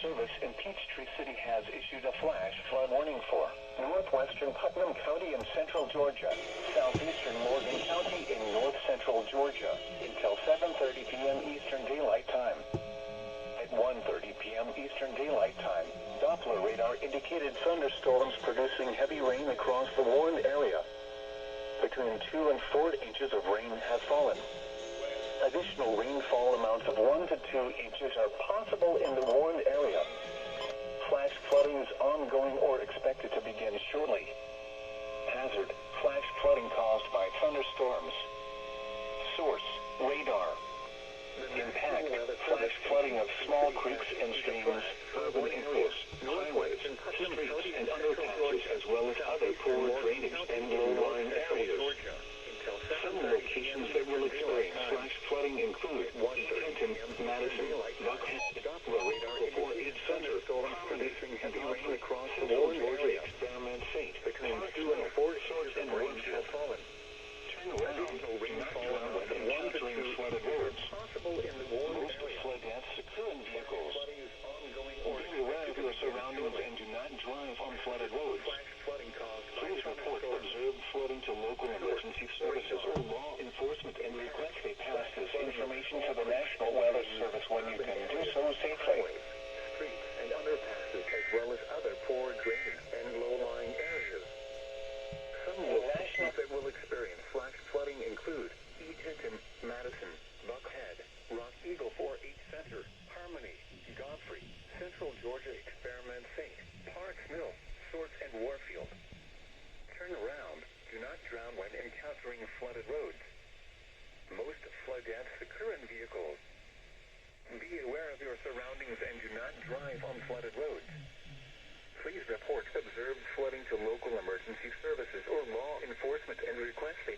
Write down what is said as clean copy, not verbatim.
Service in Peachtree City has issued a flash flood warning for northwestern Putnam County in central Georgia, southeastern Morgan County in north central Georgia, until 7:30 p.m. Eastern Daylight Time. At 1:30 p.m. Eastern Daylight Time, Doppler radar indicated thunderstorms producing heavy rain across the warned area. Between 2 and 4 inches of rain have fallen. Additional rainfall amounts of 1 to 2 inches are possible in the warned area. Flash flooding is ongoing or expected to begin shortly. Hazard: flash flooding caused by thunderstorms. Source: radar. Impact: flash flooding of small creeks and streams, urban areas, highways, streets, and underpasses, as well as other poor drainage and low-lying areas. Some locations that will experience flash flooding include Clinton, Madison, Buckhead, Doppler radar for its center, Harmony, heavy rain across the warned area, Experiment St. Between 2 and 4 inches and rain have fallen. Turn around, not drown when encountering flooded roads. Most flood deaths occur in vehicles. Be aware of your surroundings and do not drive on flooded roads. Please report observed flooding to local emergency services or law enforcement and request they pass this information to the National Weather Service when you can do so safely. Streets and underpasses, as well as other poor drainage and low-lying areas. Some locations that will experience flash flooding include Clinton, Madison, Buckhead, Rock Eagle 4H Center, Harmony, Godfrey, Central Georgia Experiment St., Parks Mill, Swords, and Warfield. Turn around. Do not drown when encountering flooded roads. Most flood deaths occur in vehicles. Be aware of your surroundings and do not drive on flooded roads. Please report observed flooding to local emergency services or law enforcement and request they